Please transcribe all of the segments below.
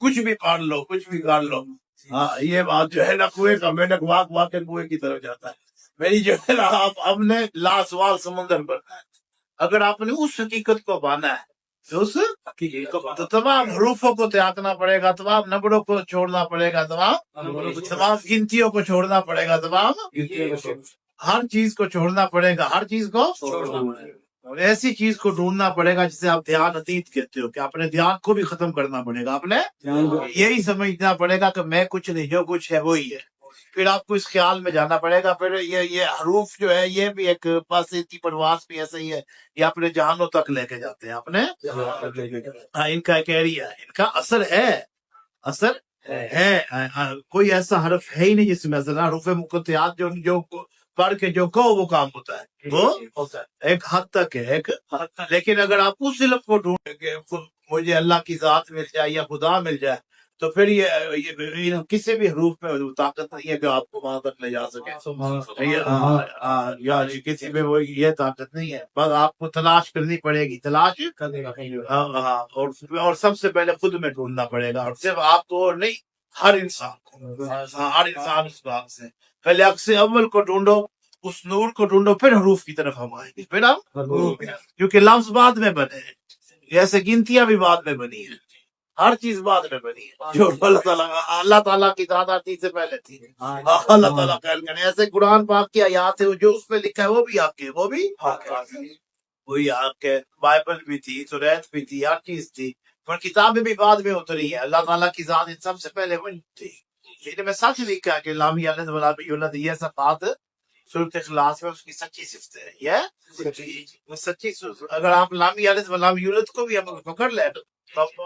کچھ بھی پڑھ لو، کچھ بھی کر لو. ہاں یہ بات جو ہے نا کنویں کا مینک واق واقع کنویں کی طرف جاتا ہے. میری جو ہے نا آپ نے لاسوال سمندر بننا ہے. اگر آپ نے اس حقیقت کو پانا ہے تو اس تو تمام حروفوں کو تیاگنا پڑے گا، تمام نمبروں کو چھوڑنا پڑے گا، تمام گنتیوں کو چھوڑنا پڑے گا، تمام ہر چیز کو چھوڑنا پڑے گا، ہر چیز کو اور ایسی چیز کو ڈھونڈنا پڑے گا جسے آپ دھیان اتیت کہتے ہو، کہ اپنے دھیان کو بھی ختم کرنا پڑے گا. آپ نے یہی سمجھنا پڑے گا کہ میں کچھ نہیں، جو کچھ ہے وہی ہے. پھر آپ کو اس خیال میں جانا پڑے گا. پھر یہ حروف جو ہے یہ بھی ایک پاس کی پرواز بھی ایسا ہی ہے، یہ اپنے جہانوں تک لے کے جاتے ہیں. اپنے ہاں ان کا ایک ایریا ہے، ان کا اثر ہے، اثر ہے. کوئی ایسا حرف ہے ہی نہیں جس میں اثر. حروف مقطعات جو پڑھ کے جو کہو وہ کام ہوتا ہے، وہ ایک حد تک ہے، ایک لیکن اگر آپ اس علم کو ڈھونڈیں گے مجھے اللہ کی ذات مل جائے یا خدا مل جائے، تو پھر یہ کسی بھی حروف میں طاقت نہیں ہے کہ آپ کو وہاں تک لے جا سکے. یا کسی میں وہ یہ طاقت نہیں ہے. بس آپ کو تلاش کرنی پڑے گی، تلاش اور سب سے پہلے خود میں ڈھونڈنا پڑے گا. اور صرف آپ کو اور نہیں، ہر انسان کو، ہر انسان اس بات سے پہلے عکس اول کو ڈھونڈو، اس نور کو ڈھونڈو، پھر حروف کی طرف ہم آئیں گے. پھر ہم کیونکہ لفظ بعد میں بنے ہیں، جیسے گنتیاں بھی بعد میں بنی ہیں، ہر چیز بعد میں بنی ہے. جو اللہ تعالیٰ کی تعداد سے پہلے تھی. اللہ تعالیٰ خیال کریں. ایسے قرآن پاک کی آیات ہے جو اس میں لکھا ہے وہ بھی آپ کے، وہ بھی وہی آپ کے. بائبل بھی تھی، توریت بھی تھی، ہر چیز تھی، پر کتابیں بھی بعد میں اتری ہے. اللہ تعالیٰ کی ذات ان سب سے پہلے وہی تھی. لیکن میں سچ لکھا کہ لامی یولد یہ سب بات سورۃ اخلاص میں اس کی سچی صفت ہے. یہ سچی اگر آپ لامی یالد ولام یولد کو بھی ہم پکڑ لیں تو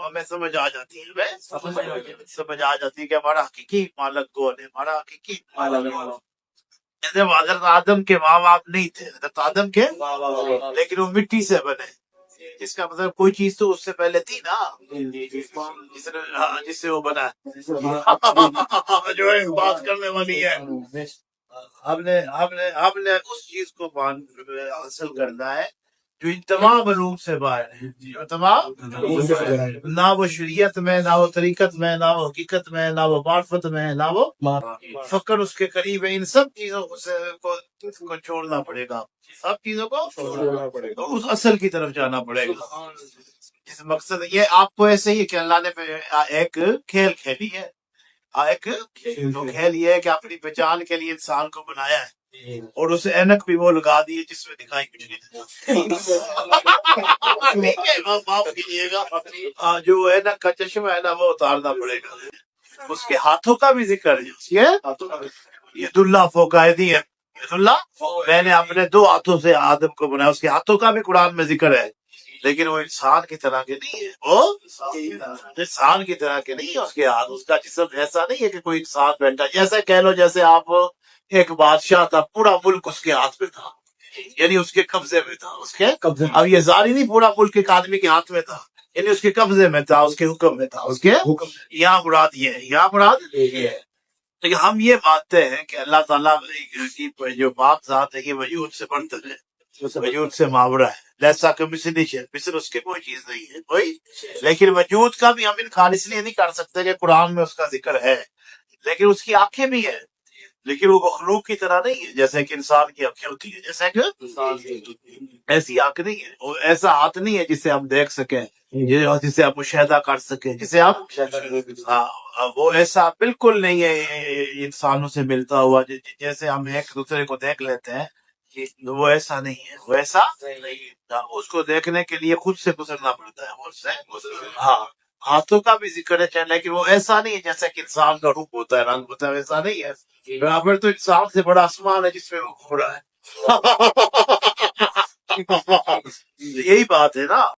ہمیں سمجھ آ جاتی ہے، سمجھ آ جاتی ہے کہ ہمارا حقیقی مالک کون ہے، ہمارا حقیقی مالک. حضرت آدم کے ماں باپ نہیں تھے، حضرت آدم کے، لیکن وہ مٹی سے بنے. اس کا مطلب کوئی چیز تو اس سے پہلے تھی نا جس سے وہ بنا جو ہے بات کرنے والی ہے. ہم نے اس چیز کو حاصل کرنا ہے جو ان تمام علوم سے باہر ہے، جو تمام نہ وہ شریعت میں، نہ وہ طریقت میں، نہ وہ حقیقت میں، نہ وہ معرفت میں، نہ وہ فقر اس کے قریب ہے. ان سب چیزوں کو چھوڑنا پڑے گا، سب چیزوں کو چھوڑنا پڑے گا، اس اصل کی طرف جانا پڑے گا. اس مقصد یہ آپ کو ایسے ہی کہ اللہ نے ایک کھیل کھیلی ہے، ایک کھیل یہ ہے کہ اپنی پہچان کے لیے انسان کو بنایا ہے، اور اسے اینک بھی وہ لگا دی ہے جس میں دکھائی کچھ نہیں معاف کیجیے گا. جو اینک کا چشمہ ہے نا وہ اتارنا پڑے گا. اس کے ہاتھوں کا بھی ذکر ہے، ید اللہ فوق ایدی ہے. ید اللہ میں نے اپنے 2 ہاتھوں سے آدم کو بنایا. اس کے ہاتھوں کا بھی قرآن میں ذکر ہے، لیکن وہ انسان کی طرح کے نہیں ہے، وہ انسان کی طرح کے نہیں ہے. اس کے ہاتھ، اس کا جسم ایسا نہیں ہے کہ کوئی انسان بیٹھا. جیسے کہہ لو جیسے آپ ایک بادشاہ تھا، پورا ملک اس کے ہاتھ میں تھا، یعنی اس کے قبضے میں تھا. اس کے اب یہ ظاہری نہیں پورا ملک ایک آدمی کے ہاتھ میں تھا، یعنی اس کے قبضے میں تھا، اس کے حکم میں تھا. اس کے یہاں مراد یہ ہے، یہاں مراد یہ ہے. تو ہم یہ مانتے ہیں کہ اللہ تعالیٰ کی جو پاک ذات ہے یہ وجود سے برتر ہے، وجود سے ماورا ہے. جیسا کہ مثل اس کے کوئی چیز نہیں ہے کوئی. لیکن وجود کا بھی ہم انکار اس لیے نہیں کر سکتے کہ قرآن میں اس کا ذکر ہے، لیکن اس کی آنکھیں بھی ہیں، لیکن وہ مخلوق کی طرح نہیں ہے. جیسے کہ انسان کی آنکھیں ہوتی ہیں، جیسے کہ ایسی آنکھ نہیں ہے، وہ ایسا ہاتھ نہیں ہے جسے ہم دیکھ سکیں، جسے آپ مشاہدہ کر سکیں، جسے آپ وہ ایسا بالکل نہیں ہے انسانوں سے ملتا ہوا جیسے ہم ایک دوسرے کو دیکھ لیتے ہیں. وہ ایسا نہیں ہے، وہ ایسا اس کو دیکھنے کے لیے خود سے گزرنا پڑتا ہے، خود سے. ہاں ہاتھوں کا بھی ذکر ہے، لیکن وہ ایسا نہیں ہے جیسا کہ انسان کا روپ ہوتا ہے، رنگ ہوتا ہے، ویسا نہیں ہے. برابر تو انسان سے بڑا آسمان ہے جس میں وہ گھوڑا ہے. یہی بات ہے نا.